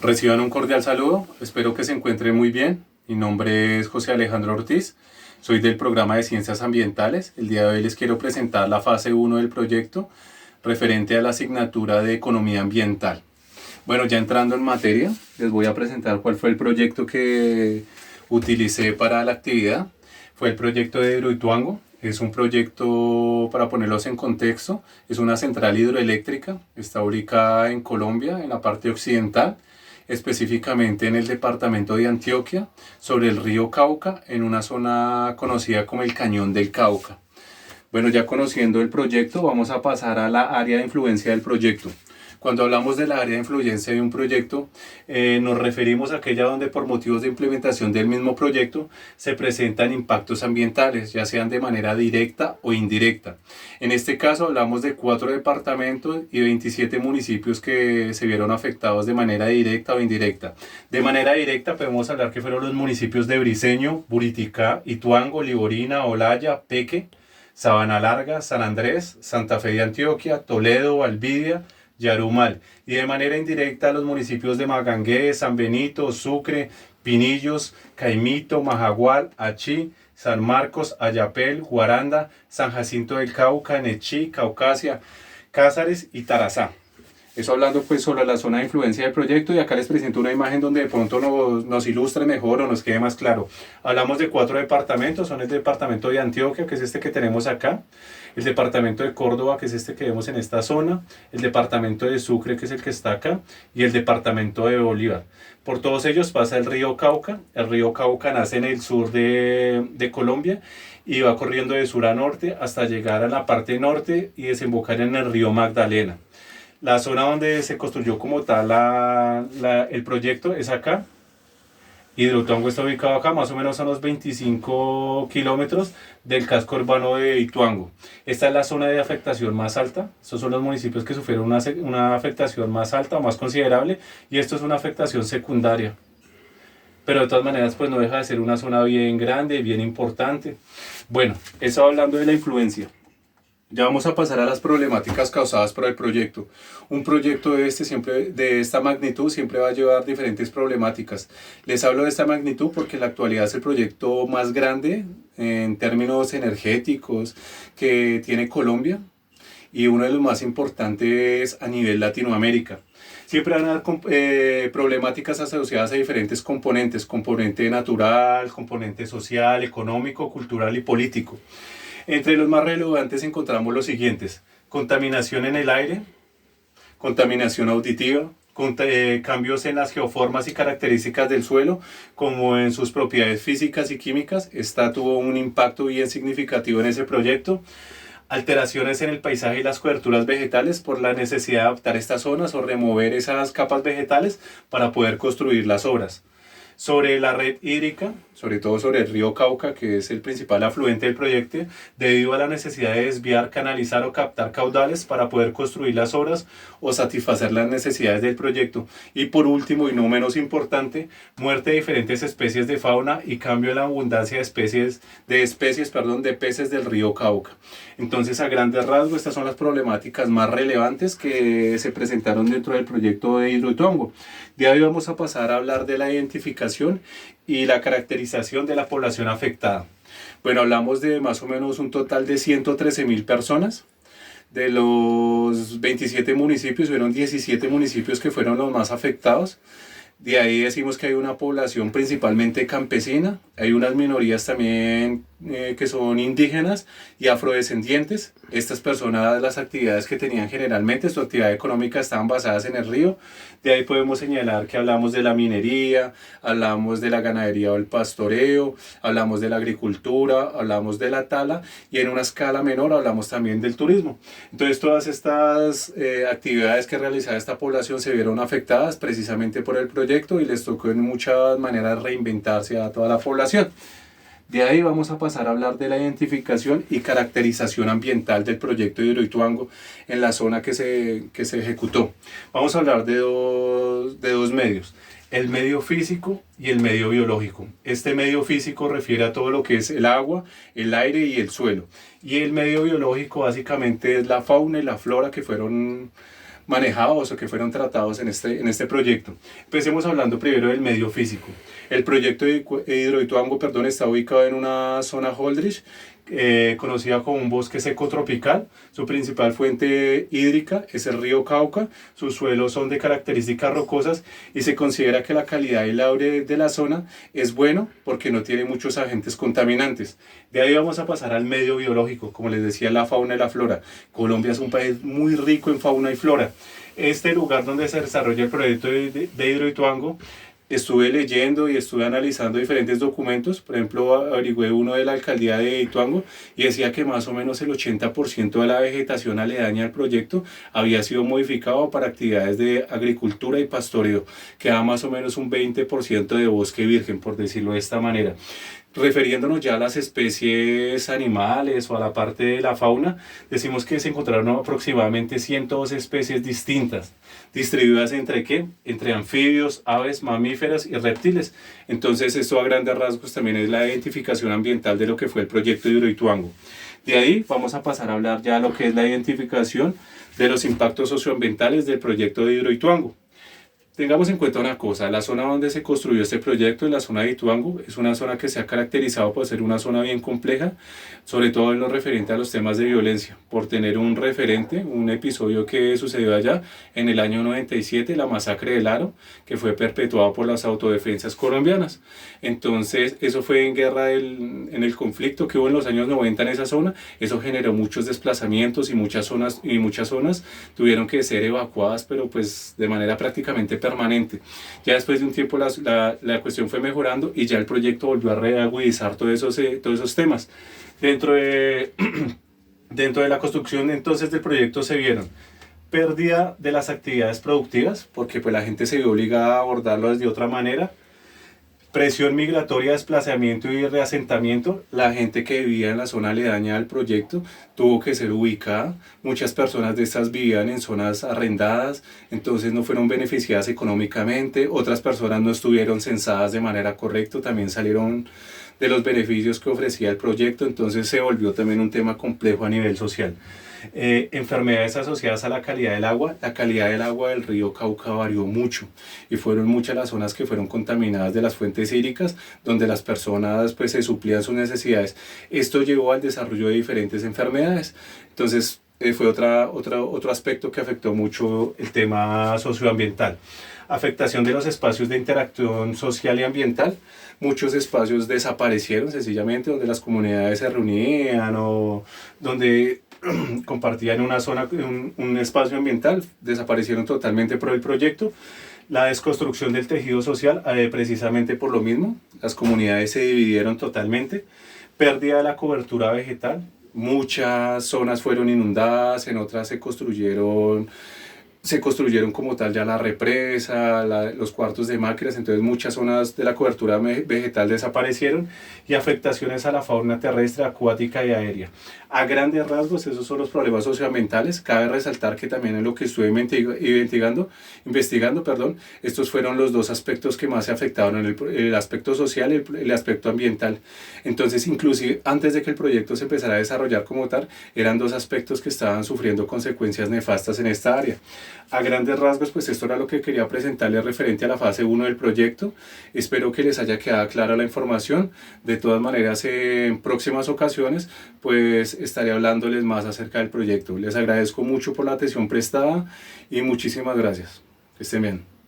Reciban un cordial saludo, espero que se encuentren muy bien. Mi nombre es José Alejandro Ortiz, soy del programa de Ciencias Ambientales. El día de hoy les quiero presentar la fase 1 del proyecto referente a la asignatura de Economía Ambiental. Bueno, ya entrando en materia, les voy a presentar cuál fue el proyecto que utilicé para la actividad. Fue el proyecto de Hidroituango. Es un proyecto, para ponerlos en contexto, es una central hidroeléctrica, está ubicada en Colombia, en la parte occidental, específicamente en el departamento de Antioquia, sobre el río Cauca, en una zona conocida como el Cañón del Cauca. Bueno, ya conociendo el proyecto, vamos a pasar a la área de influencia del proyecto. Cuando hablamos de la área de influencia de un proyecto, nos referimos a aquella donde por motivos de implementación del mismo proyecto se presentan impactos ambientales, ya sean de manera directa o indirecta. En este caso hablamos de 4 departamentos y 27 municipios que se vieron afectados de manera directa o indirecta. De manera directa podemos hablar que fueron los municipios de Briceño, Buriticá, Ituango, Liborina, Olaya, Peque, Sabana Larga, San Andrés, Santa Fe de Antioquia, Toledo, Valvidia, Yarumal, y de manera indirecta los municipios de Magangué, San Benito, Sucre, Pinillos, Caimito, Majagual, Achí, San Marcos, Ayapel, Guaranda, San Jacinto del Cauca, Nechí, Caucasia, Cázares y Tarazá. Eso hablando pues sobre la zona de influencia del proyecto, y acá les presento una imagen donde de pronto nos ilustre mejor o nos quede más claro. Hablamos de 4 departamentos, son el departamento de Antioquia, que es este que tenemos acá, el departamento de Córdoba, que es este que vemos en esta zona, el departamento de Sucre, que es el que está acá, y el departamento de Bolívar. Por todos ellos pasa el río Cauca. El río Cauca nace en el sur de Colombia y va corriendo de sur a norte hasta llegar a la parte norte y desembocar en el río Magdalena. La zona donde se construyó como tal el proyecto es acá. Hidroituango está ubicado acá, más o menos a unos 25 kilómetros del casco urbano de Ituango. Esta es la zona de afectación más alta. Estos son los municipios que sufrieron una afectación más alta o más considerable, y esto es una afectación secundaria. Pero de todas maneras pues no deja de ser una zona bien grande, bien importante. Bueno, eso hablando de la influencia. Ya vamos a pasar a las problemáticas causadas por el proyecto. Un proyecto de esta magnitud siempre va a llevar diferentes problemáticas. Les hablo de esta magnitud porque en la actualidad es el proyecto más grande en términos energéticos que tiene Colombia, y uno de los más importantes a nivel Latinoamérica. Siempre van a haber problemáticas asociadas a diferentes componentes: componente natural, componente social, económico, cultural y político. Entre los más relevantes encontramos los siguientes: contaminación en el aire, contaminación auditiva, cambios en las geoformas y características del suelo, como en sus propiedades físicas y químicas. Esta tuvo un impacto bien significativo en ese proyecto. Alteraciones en el paisaje y las coberturas vegetales por la necesidad de adaptar estas zonas o remover esas capas vegetales para poder construir las obras. Sobre la red hídrica, sobre todo sobre el río Cauca, que es el principal afluente del proyecto, debido a la necesidad de desviar, canalizar o captar caudales para poder construir las obras o satisfacer las necesidades del proyecto. Y por último, y no menos importante, muerte de diferentes especies de fauna y cambio en la abundancia de especies de peces del río Cauca. Entonces, a grandes rasgos, estas son las problemáticas más relevantes que se presentaron dentro del proyecto de Hidroituango. De ahí vamos a pasar a hablar de la identificación y la caracterización de la población afectada. Bueno, hablamos de más o menos un total de 113.000 personas. De los 27 municipios, hubieron 17 municipios que fueron los más afectados. De ahí decimos que hay una población principalmente campesina, hay unas minorías también que son indígenas y afrodescendientes. Estas personas, las actividades que tenían generalmente, su actividad económica, estaban basadas en el río. De ahí podemos señalar que hablamos de la minería, hablamos de la ganadería o el pastoreo, hablamos de la agricultura, hablamos de la tala, y en una escala menor hablamos también del turismo. Entonces todas estas actividades que realizaba esta población se vieron afectadas precisamente por el proyecto, y les tocó en muchas maneras reinventarse a toda la población. De ahí vamos a pasar a hablar de la identificación y caracterización ambiental del proyecto de Hidroituango en la zona que se ejecutó. Vamos a hablar de dos medios: el medio físico y el medio biológico. Este medio físico refiere a todo lo que es el agua, el aire y el suelo. Y el medio biológico básicamente es la fauna y la flora que fueron manejados o que fueron tratados en este proyecto. Empecemos hablando primero del medio físico. El proyecto de Hidroituango, perdón, está ubicado en una zona holdridge, conocida como un bosque seco tropical. Su principal fuente hídrica es el río Cauca. Sus suelos son de características rocosas y se considera que la calidad del aire de la zona es bueno porque no tiene muchos agentes contaminantes. De ahí vamos a pasar al medio biológico, como les decía, la fauna y la flora. Colombia es un país muy rico en fauna y flora. Este lugar donde se desarrolla el proyecto de Hidroituango, estuve leyendo y estuve analizando diferentes documentos. Por ejemplo, averigüé uno de la alcaldía de Ituango y decía que más o menos el 80% de la vegetación aledaña al proyecto había sido modificado para actividades de agricultura y pastoreo. Queda más o menos un 20% de bosque virgen, por decirlo de esta manera. Refiriéndonos ya a las especies animales o a la parte de la fauna, decimos que se encontraron aproximadamente 102 especies distintas, distribuidas entre ¿qué? Entre anfibios, aves, mamíferas y reptiles. Entonces esto a grandes rasgos también es la identificación ambiental de lo que fue el proyecto de Hidroituango. De ahí vamos a pasar a hablar ya de lo que es la identificación de los impactos socioambientales del proyecto de Hidroituango. Tengamos en cuenta una cosa, la zona donde se construyó este proyecto, la zona de Ituango, es una zona que se ha caracterizado por ser una zona bien compleja, sobre todo en lo referente a los temas de violencia, por tener un referente, un episodio que sucedió allá en el año 97, la masacre del Aro, que fue perpetuada por las autodefensas colombianas. Entonces, eso fue en en el conflicto que hubo en los años 90 en esa zona, eso generó muchos desplazamientos y muchas zonas tuvieron que ser evacuadas, pero pues de manera prácticamente permanente. Ya después de un tiempo la cuestión fue mejorando y ya el proyecto volvió a reagudizar todos esos temas. Dentro de, dentro de la construcción entonces del proyecto se vieron pérdida de las actividades productivas, porque pues la gente se vio obligada a abordarlo de otra manera, presión migratoria, desplazamiento y reasentamiento. La gente que vivía en la zona aledaña al proyecto tuvo que ser ubicada. Muchas personas de estas vivían en zonas arrendadas, entonces no fueron beneficiadas económicamente. Otras personas no estuvieron censadas de manera correcta, también salieron de los beneficios que ofrecía el proyecto, entonces se volvió también un tema complejo a nivel social. Enfermedades asociadas a la calidad del agua del río Cauca varió mucho y fueron muchas las zonas que fueron contaminadas de las fuentes hídricas donde las personas pues se suplían sus necesidades. Esto llevó al desarrollo de diferentes enfermedades. Entonces fue otro aspecto que afectó mucho el tema socioambiental. Afectación de los espacios de interacción social y ambiental. Muchos espacios desaparecieron sencillamente donde las comunidades se reunían o donde compartían una zona, un espacio ambiental, desaparecieron totalmente por el proyecto. La desconstrucción del tejido social, precisamente por lo mismo, las comunidades se dividieron totalmente. Pérdida de la cobertura vegetal, muchas zonas fueron inundadas, en otras se construyeron como tal ya la represa, los cuartos de máquinas, entonces muchas zonas de la cobertura vegetal desaparecieron y afectaciones a la fauna terrestre, acuática y aérea. A grandes rasgos, esos son los problemas socioambientales. Cabe resaltar que también en lo que estuve investigando, estos fueron los dos aspectos que más se afectaron, el aspecto social y el aspecto ambiental. Entonces, inclusive antes de que el proyecto se empezara a desarrollar como tal, eran dos aspectos que estaban sufriendo consecuencias nefastas en esta área. A grandes rasgos, pues esto era lo que quería presentarles referente a la fase 1 del proyecto. Espero que les haya quedado clara la información. De todas maneras, en próximas ocasiones, pues estaré hablándoles más acerca del proyecto. Les agradezco mucho por la atención prestada y muchísimas gracias. Que estén bien.